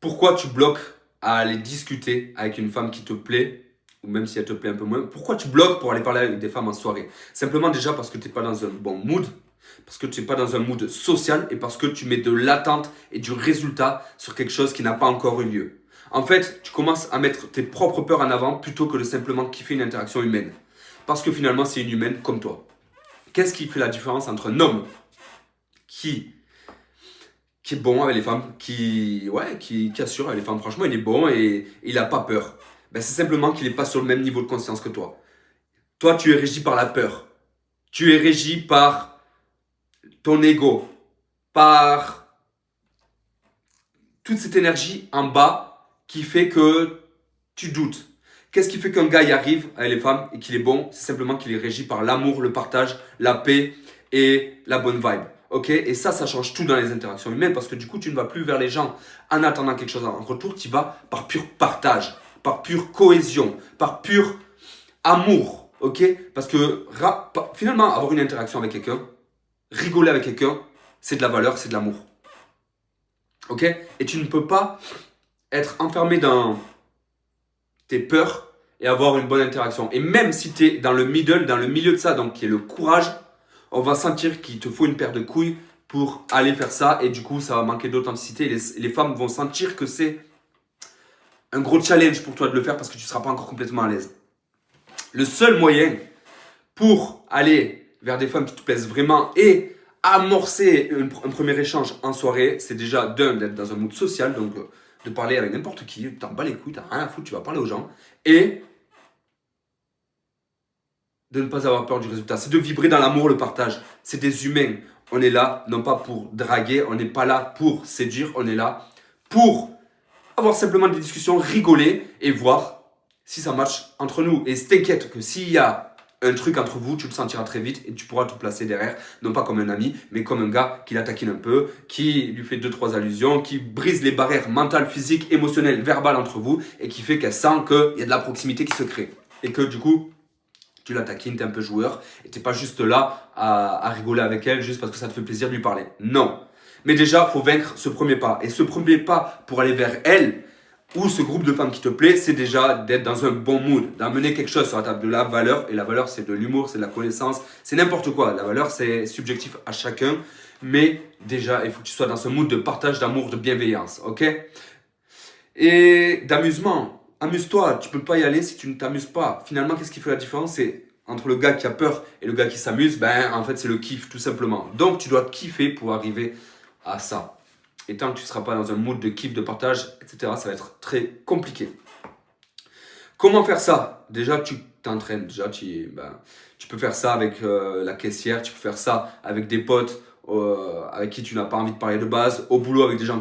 Pourquoi tu bloques à aller discuter avec une femme qui te plaît, ou même si elle te plaît un peu moins, pourquoi tu bloques pour aller parler avec des femmes en soirée? Simplement déjà parce que tu n'es pas dans un bon mood, parce que tu n'es pas dans un mood social et parce que tu mets de l'attente et du résultat sur quelque chose qui n'a pas encore eu lieu. En fait, tu commences à mettre tes propres peurs en avant plutôt que de simplement kiffer une interaction humaine. Parce que finalement, c'est une humaine comme toi. Qu'est-ce qui fait la différence entre un homme qui qui est bon avec les femmes, qui assure avec les femmes. Franchement, il est bon et il n'a pas peur. Ben, c'est simplement qu'il n'est pas sur le même niveau de conscience que toi. Toi, tu es régi par la peur. Tu es régi par ton ego, par toute cette énergie en bas qui fait que tu doutes. Qu'est-ce qui fait qu'un gars y arrive avec les femmes et qu'il est bon? C'est simplement qu'il est régi par l'amour, le partage, la paix et la bonne vibe. Ok? Et ça change tout dans les interactions humaines parce que du coup, tu ne vas plus vers les gens en attendant quelque chose en retour. Tu vas par pur partage, par pure cohésion, par pur amour. Ok? Parce que finalement, avoir une interaction avec quelqu'un, rigoler avec quelqu'un, c'est de la valeur, c'est de l'amour. Ok? Et tu ne peux pas être enfermé dans tes peurs et avoir une bonne interaction. Et même si tu es dans le middle, dans le milieu de ça, donc qui est le courage, on va sentir qu'il te faut une paire de couilles pour aller faire ça. Et du coup, ça va manquer d'authenticité. Les femmes vont sentir que c'est un gros challenge pour toi de le faire parce que tu ne seras pas encore complètement à l'aise. Le seul moyen pour aller vers des femmes qui te plaisent vraiment et amorcer un premier échange en soirée, c'est déjà d'être dans un mood social, donc de parler avec n'importe qui, tu t'en bats les couilles, t'as rien à foutre, tu vas parler aux gens, et de ne pas avoir peur du résultat. C'est de vibrer dans l'amour, le partage. C'est des humains. On est là, non pas pour draguer, on n'est pas là pour séduire, on est là pour avoir simplement des discussions, rigoler et voir si ça marche entre nous. Et t'inquiète que s'il y a un truc entre vous, tu le sentiras très vite et tu pourras te placer derrière, non pas comme un ami, mais comme un gars qui la taquine un peu, qui lui fait 2-3 allusions, qui brise les barrières mentales, physiques, émotionnelles, verbales entre vous et qui fait qu'elle sent qu'il y a de la proximité qui se crée. Et que du coup, tu la taquines, t'es un peu joueur et t'es pas juste là à rigoler avec elle juste parce que ça te fait plaisir de lui parler. Non. Mais déjà, faut vaincre ce premier pas. Et ce premier pas pour aller vers elle, ou ce groupe de femmes qui te plaît, c'est déjà d'être dans un bon mood, d'amener quelque chose sur la table, de la valeur. Et la valeur, c'est de l'humour, c'est de la connaissance, c'est n'importe quoi. La valeur, c'est subjectif à chacun. Mais déjà, il faut que tu sois dans ce mood de partage, d'amour, de bienveillance. Ok? Et d'amusement. Amuse-toi, tu peux pas y aller si tu ne t'amuses pas. Finalement, qu'est-ce qui fait la différence? C'est entre le gars qui a peur et le gars qui s'amuse, ben en fait c'est le kiff tout simplement. Donc tu dois kiffer pour arriver à ça. Et tant que tu ne seras pas dans un mood de kiff, de partage, etc., ça va être très compliqué. Comment faire ça? Déjà, tu t'entraînes. Déjà, tu peux faire ça avec la caissière, tu peux faire ça avec des potes avec qui tu n'as pas envie de parler de base, au boulot avec des gens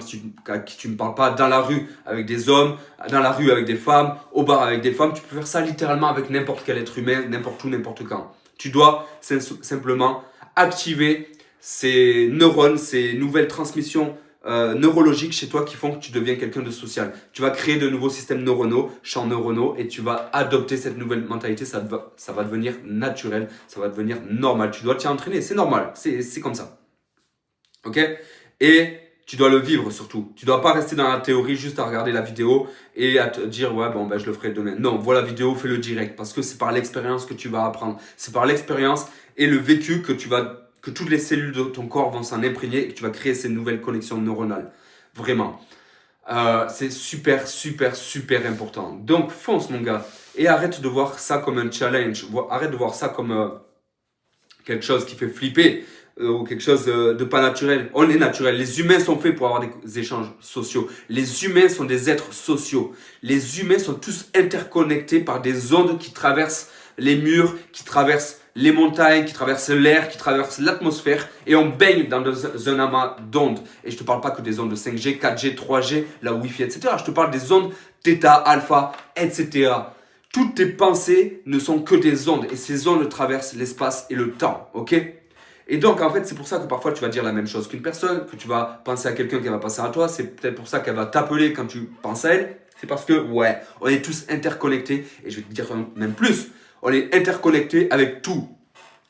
à qui tu ne parles pas, dans la rue avec des hommes, dans la rue avec des femmes, au bar avec des femmes. Tu peux faire ça littéralement avec n'importe quel être humain, n'importe où, n'importe quand. Tu dois simplement activer ces neurones, ces nouvelles transmissions neurologiques chez toi qui font que tu deviens quelqu'un de social. Tu vas créer de nouveaux systèmes neuronaux, champs neuronaux, et tu vas adopter cette nouvelle mentalité. Ça va devenir naturel, ça va devenir normal. Tu dois t'y entraîner, c'est normal, c'est comme ça. Ok? Et tu dois le vivre surtout. Tu dois pas rester dans la théorie juste à regarder la vidéo et à te dire ouais bon ben je le ferai demain. Non, vois la vidéo, fais le direct parce que c'est par l'expérience que tu vas apprendre. C'est par l'expérience et le vécu que toutes les cellules de ton corps vont s'en imprégner et que tu vas créer ces nouvelles connexions neuronales. Vraiment. C'est super, super, super important. Donc fonce mon gars et arrête de voir ça comme un challenge. Arrête de voir ça comme quelque chose qui fait flipper ou quelque chose de pas naturel. On est naturel. Les humains sont faits pour avoir des échanges sociaux. Les humains sont des êtres sociaux. Les humains sont tous interconnectés par des ondes qui traversent les murs, qui traversent les montagnes, qui traversent l'air, qui traversent l'atmosphère et on baigne dans un amas d'ondes. Et je te parle pas que des ondes de 5G, 4G, 3G, la Wi-Fi, etc. Je te parle des ondes θ, alpha, etc. Toutes tes pensées ne sont que des ondes et ces ondes traversent l'espace et le temps, ok? Et donc en fait c'est pour ça que parfois tu vas dire la même chose qu'une personne, que tu vas penser à quelqu'un qui va penser à toi, c'est peut-être pour ça qu'elle va t'appeler quand tu penses à elle, c'est parce que ouais, on est tous interconnectés et je vais te dire même plus, on est interconnectés avec tout,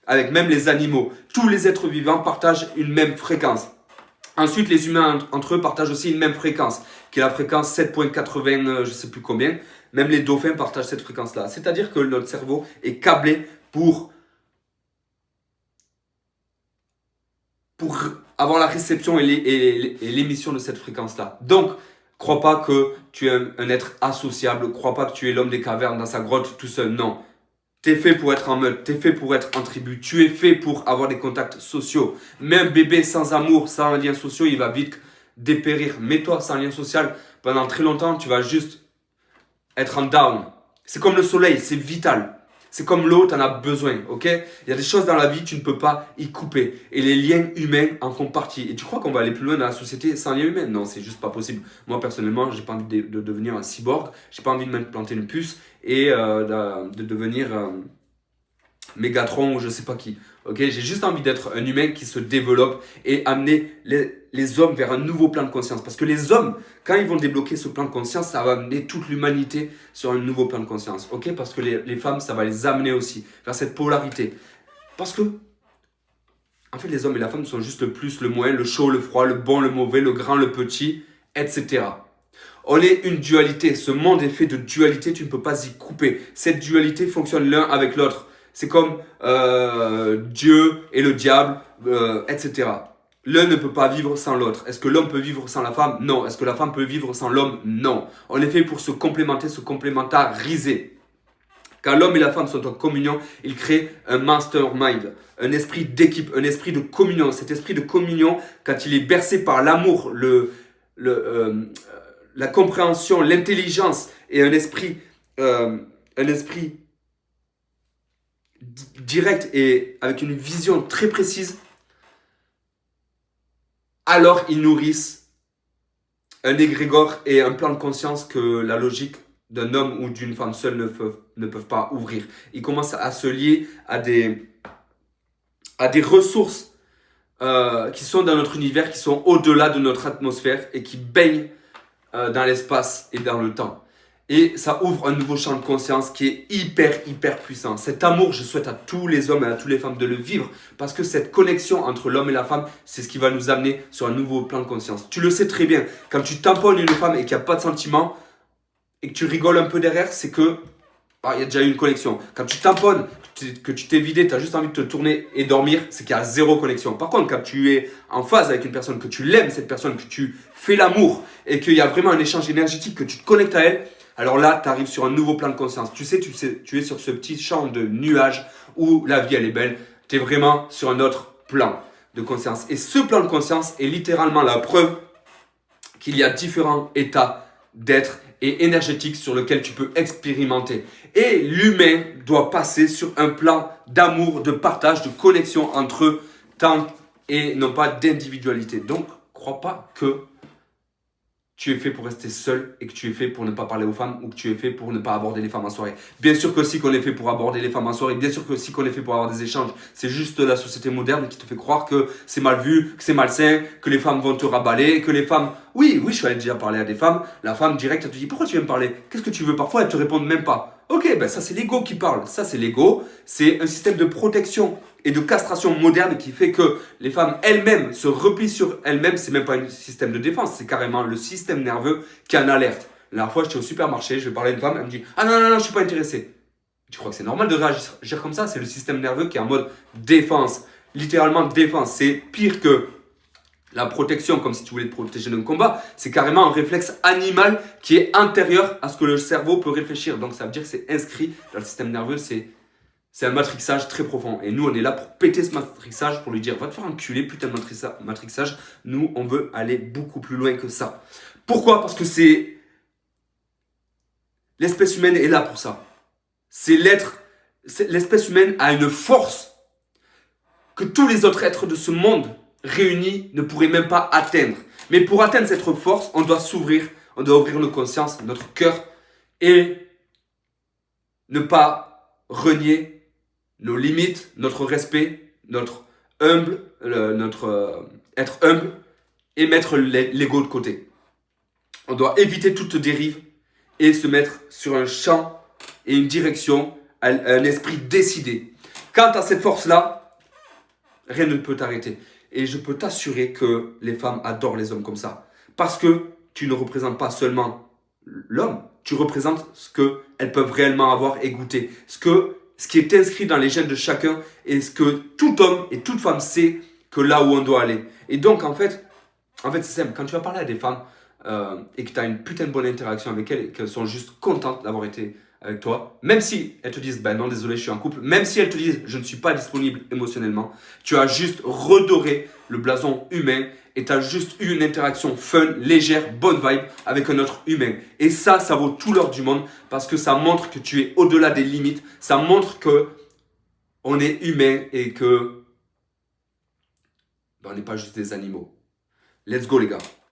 avec même les animaux. Tous les êtres vivants partagent une même fréquence. Ensuite, les humains entre eux partagent aussi une même fréquence. qui est la fréquence 7.80, je ne sais plus combien. Même les dauphins partagent cette fréquence-là. C'est-à-dire que notre cerveau est câblé pour avoir la réception et l'émission de cette fréquence-là. Donc, crois pas que tu es un être associable, crois pas que tu es l'homme des cavernes dans sa grotte tout seul, non. Tu es fait pour être en meute, tu es fait pour être en tribu, tu es fait pour avoir des contacts sociaux. Mais un bébé sans amour, sans lien social, il va vite dépérir. Mais toi, sans lien social, pendant très longtemps, tu vas juste être en down. C'est comme le soleil, c'est vital. C'est comme l'eau, tu en as besoin, ok? Il y a des choses dans la vie, tu ne peux pas y couper. Et les liens humains en font partie. Et tu crois qu'on va aller plus loin dans la société sans liens humains? Non, c'est juste pas possible. Moi, personnellement, j'ai pas envie de devenir un cyborg. J'ai pas envie de m'implanter une puce et de devenir Mégatron ou je sais pas qui. Ok, j'ai juste envie d'être un humain qui se développe et amener les hommes vers un nouveau plan de conscience. Parce que les hommes, quand ils vont débloquer ce plan de conscience, ça va amener toute l'humanité sur un nouveau plan de conscience. Ok, parce que les femmes, ça va les amener aussi vers cette polarité. Parce que, en fait, les hommes et la femme sont juste le plus, le moins, le chaud, le froid, le bon, le mauvais, le grand, le petit, etc. On est une dualité. Ce monde est fait de dualité, tu ne peux pas y couper. Cette dualité fonctionne l'un avec l'autre. C'est comme Dieu et le diable, etc. L'un ne peut pas vivre sans l'autre. Est-ce que l'homme peut vivre sans la femme? Non. Est-ce que la femme peut vivre sans l'homme? Non. On est fait pour se complémenter, se complémentariser. Quand l'homme et la femme sont en communion, ils créent un mastermind, un esprit d'équipe, un esprit de communion. Cet esprit de communion, quand il est bercé par l'amour, la compréhension, l'intelligence et un esprit direct et avec une vision très précise, alors ils nourrissent un égrégore et un plan de conscience que la logique d'un homme ou d'une femme seule ne peuvent pas ouvrir. Ils commencent à se lier à des ressources qui sont dans notre univers, qui sont au-delà de notre atmosphère et qui baignent dans l'espace et dans le temps. Et ça ouvre un nouveau champ de conscience qui est hyper puissant. Cet amour, je souhaite à tous les hommes et à toutes les femmes de le vivre parce que cette connexion entre l'homme et la femme, c'est ce qui va nous amener sur un nouveau plan de conscience. Tu le sais très bien, quand tu tamponnes une femme et qu'il n'y a pas de sentiment et que tu rigoles un peu derrière, c'est que il y a déjà eu une connexion. Quand tu tamponnes, que tu t'es vidé, tu as juste envie de te tourner et dormir, c'est qu'il y a zéro connexion. Par contre, quand tu es en phase avec une personne, que tu l'aimes, cette personne, que tu fais l'amour et qu'il y a vraiment un échange énergétique, que tu te connectes à elle, alors là, tu arrives sur un nouveau plan de conscience. Tu es sur ce petit champ de nuages où la vie, elle est belle. Tu es vraiment sur un autre plan de conscience. Et ce plan de conscience est littéralement la preuve qu'il y a différents états d'être et énergétiques sur lesquels tu peux expérimenter. Et l'humain doit passer sur un plan d'amour, de partage, de connexion entre eux, tant et non pas d'individualité. Donc, crois pas que tu es fait pour rester seul et que tu es fait pour ne pas parler aux femmes ou que tu es fait pour ne pas aborder les femmes en soirée. Bien sûr que si qu'on est fait pour aborder les femmes en soirée, bien sûr que si qu'on est fait pour avoir des échanges, c'est juste la société moderne qui te fait croire que c'est mal vu, que c'est malsain, que les femmes vont te raballer, que les femmes... Oui, je suis allé déjà parler à des femmes, la femme direct, elle te dit « Pourquoi tu viens me parler? Qu'est-ce que tu veux ?» Parfois, elles te répondent même pas. Ok, ça c'est l'ego qui parle, ça c'est l'ego, c'est un système de protection et de castration moderne qui fait que les femmes elles-mêmes se replient sur elles-mêmes. C'est même pas un système de défense, c'est carrément le système nerveux qui en alerte. La dernière fois, j'étais au supermarché, je vais parler à une femme, elle me dit « Ah non, je suis pas intéressé. » Tu crois que c'est normal de réagir comme ça? C'est le système nerveux qui est en mode défense, littéralement défense. C'est pire que la protection, comme si tu voulais te protéger d'un combat. C'est carrément un réflexe animal qui est intérieur à ce que le cerveau peut réfléchir. Donc ça veut dire que c'est inscrit dans le système nerveux, c'est un matrixage très profond. Et nous, on est là pour péter ce matrixage, pour lui dire « Va te faire enculer, putain de matrixage. » Nous, on veut aller beaucoup plus loin que ça. Pourquoi? Parce que l'espèce humaine est là pour ça. L'espèce humaine a une force que tous les autres êtres de ce monde réunis ne pourraient même pas atteindre. Mais pour atteindre cette force, on doit s'ouvrir, on doit ouvrir nos consciences, notre cœur et ne pas renier nos limites, notre respect, notre être humble et mettre l'ego de côté. On doit éviter toute dérive et se mettre sur un champ et une direction, un esprit décidé. Quant à cette force-là, rien ne peut t'arrêter. Et je peux t'assurer que les femmes adorent les hommes comme ça. Parce que tu ne représentes pas seulement l'homme, tu représentes ce qu'elles peuvent réellement avoir et goûter. Ce qui est inscrit dans les gènes de chacun et ce que tout homme et toute femme sait que là où on doit aller. Et donc, en fait c'est simple. Quand tu vas parler à des femmes et que tu as une putain de bonne interaction avec elles et qu'elles sont juste contentes d'avoir été avec toi, même si elles te disent non, désolé, je suis en couple, même si elles te disent je ne suis pas disponible émotionnellement, tu as juste redoré le blason humain et tu as juste eu une interaction fun, légère, bonne vibe avec un autre humain. Et ça vaut tout l'or du monde parce que ça montre que tu es au-delà des limites, ça montre que on est humain et que on n'est pas juste des animaux. Let's go les gars.